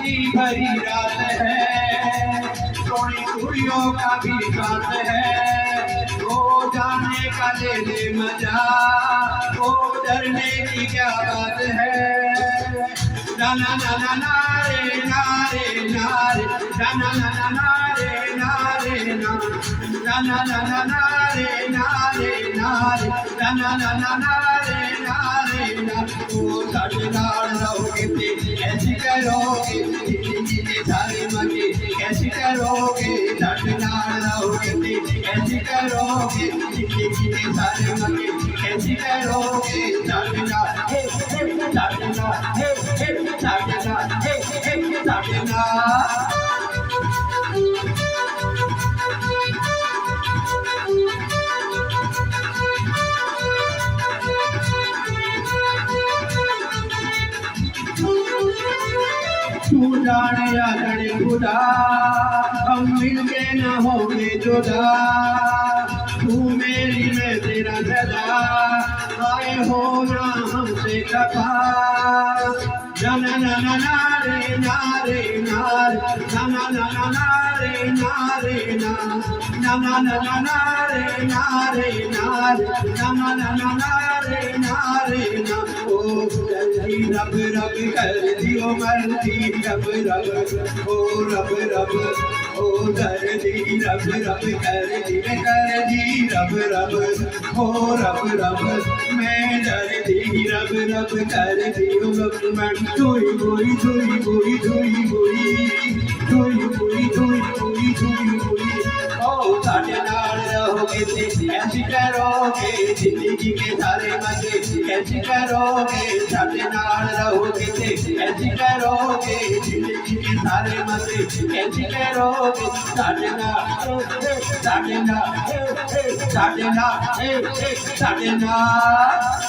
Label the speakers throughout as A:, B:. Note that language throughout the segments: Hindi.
A: मस्ती भरी रात है, थोड़ी कुड़ियों का भी साथ है, वो जाने का ले ले मजा, वो डरने की क्या बात है। ना ना ना ना नारे नारे नारे, ना ना ना ना नारे नारे ना, ना ना ना ना नारे नारे नारे, ना ना ना ना नारे नारे ना। वो साढ़े नाल रहोगे ते ऐसी करोगे, जिंदगी के सारे मजे कैसे करोगे, साढ़े नाल रहोगे ते ऐसी करोगे, जिंदगी के सारे मजे कैसे करोगे। साढ़े नाल हे हे साढ़े नाल हे हे साढ़े नाल हे हे साढ़े नाल। तू जाने या करे खुदा, हम मिलके न होंगे जुदा, तू मेरी मैं तेरा सदा, आए हो ना हमसे खफा। ना ना ना ना नारे नारे नारे, ना ना ना ना नारे नारे ना, ना ना ना ना नारे नारे नारे, ना ना ना ना नारे नारे ना। ओ जल्दी रब रब कर दियो मर्दी, रब रब ओ रब रब ओ दर्दी, रब रब कर दी रब रब ओ रब रब, मैं दर्दी रब रब कर दियो मन। धुई बुई धुई बुई धुई बुई धुई बुई धुई बुई धुई बुई। ओ साढ़े नाल रहोगे ते ऐसी करोगे, जिंदगी के सारे मजे कैसे करोगे। साढ़े नाल रहोगे ते ऐसी करोगे, जिंदगी के सारे मजे कैसे करोगे। साढ़े नाल साढ़े नाल साढ़े नाल साढ़े नाल।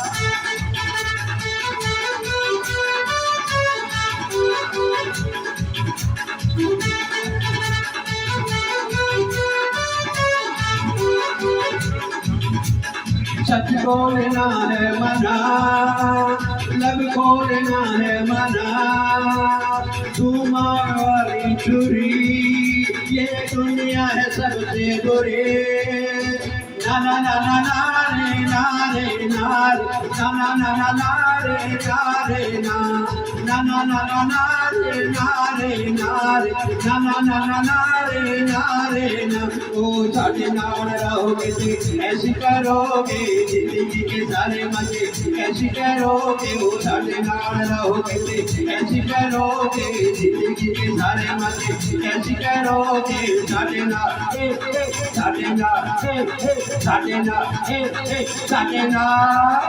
A: सच बोलना है मना, लब खोलना है मना, तू मार वाली छुरी, ये दुनिया है सबसे बुरी। ना ना ना ना नारे नारे नारे, ना ना ना ना नारे नारे ना, ना ना ना ना नारे नारे नारे, ना ना ना ना नारे नारे ना। ओ साढ़े नाल रहोगे ते ऐसी करोगे, जिंदगी के सारे मजे कैसे करोगे। ओ साढ़े नाल रहोगे ते ऐसी करोगे, जिंदगी के सारे मजे कैसे करोगे। साढ़े नाल साढ़े नाल साढ़े नाल साढ़े नाल।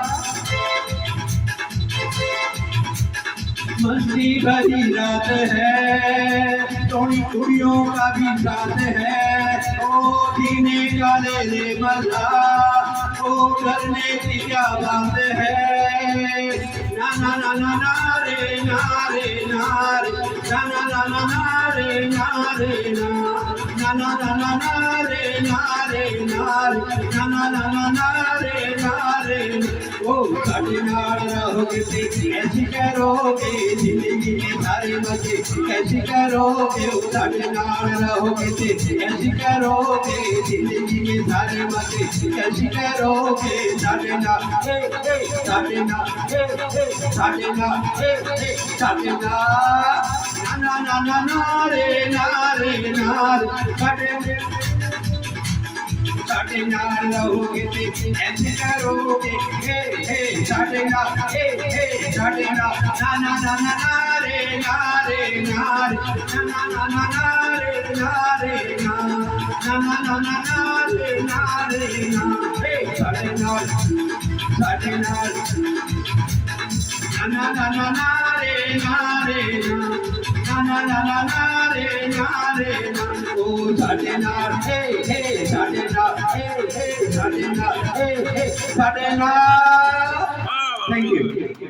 A: मस्ती भरी रात है, थोड़ी कुड़ियों का भी साथ है, ओ जीने का ले ले मजा, ओ डरने की क्या बात है। ना ना ना ना नारे नारे नारे, ना ना ना ना नारे नारे ना, ना ना ना ना नारे नारे नारे, ना ना ना ना नारे नारे ना। ओ साढ़े नाल रहोगे ते ऐसी करोगे, जिंदगी के सारे मजे कैसे करोगे। ओ साढ़े नाल रहोगे ते ऐसी करोगे, जिंदगी के सारे मजे कैसे करोगे। साढ़े नाल साढ़े नाल साढ़े नाल साढ़े नाल। ना ना ना नारे नारे नारे, साढ़े नाल रहोगे ते ऐसे करोगे, हे हे साढ़े नाल हे साढ़े नाल। ना ना ना ना नारे नारे नारे, ना ना ना ना नारे नारे ना, ना ना ना ना नारे नारे ना। हे साढ़े नाल साढ़े नाल, ना ना ना ना नारे नारे ना, ना ना ना ना नारे नारे ना। ओ साढ़े नाल हे साढ़े नाल हे साढ़े नाल हे साढ़े नाल। Thank you.